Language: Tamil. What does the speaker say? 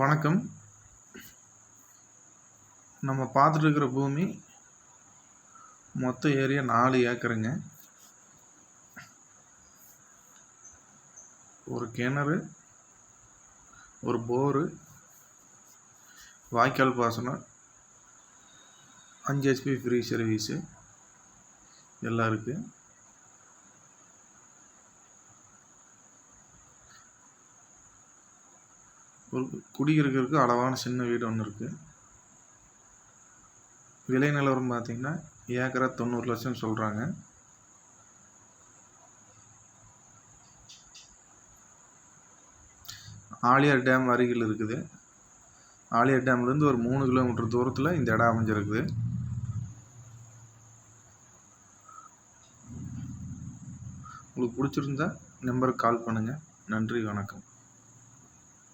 வணக்கம். நம்ம பார்த்துட்டு இருக்கிற பூமி மொத்த ஏரியா 4 ஏக்கருங்க. ஒரு கிணறு, ஒரு போரு, வாய்க்கால் பாசனம், 5 HP ஃப்ரீ சர்வீஸு எல்லாம் இருக்குது. ஒரு குடியிருக்கிறதுக்கு அளவான சின்ன வீடு ஒன்று இருக்குது. விலை நிலவரம் பார்த்திங்கன்னா ஏக்கரா 90 லட்சம் சொல்கிறாங்க. ஆழியார் டேம் அருகில் இருக்குது. ஆழியார் டேம்லேருந்து ஒரு 3 கிலோமீட்டர் தூரத்தில் இந்த இடம் அமைஞ்சிருக்குது. உங்களுக்கு பிடிச்சிருந்தா நம்பருக்கு கால் பண்ணுங்கள். நன்றி, வணக்கம்.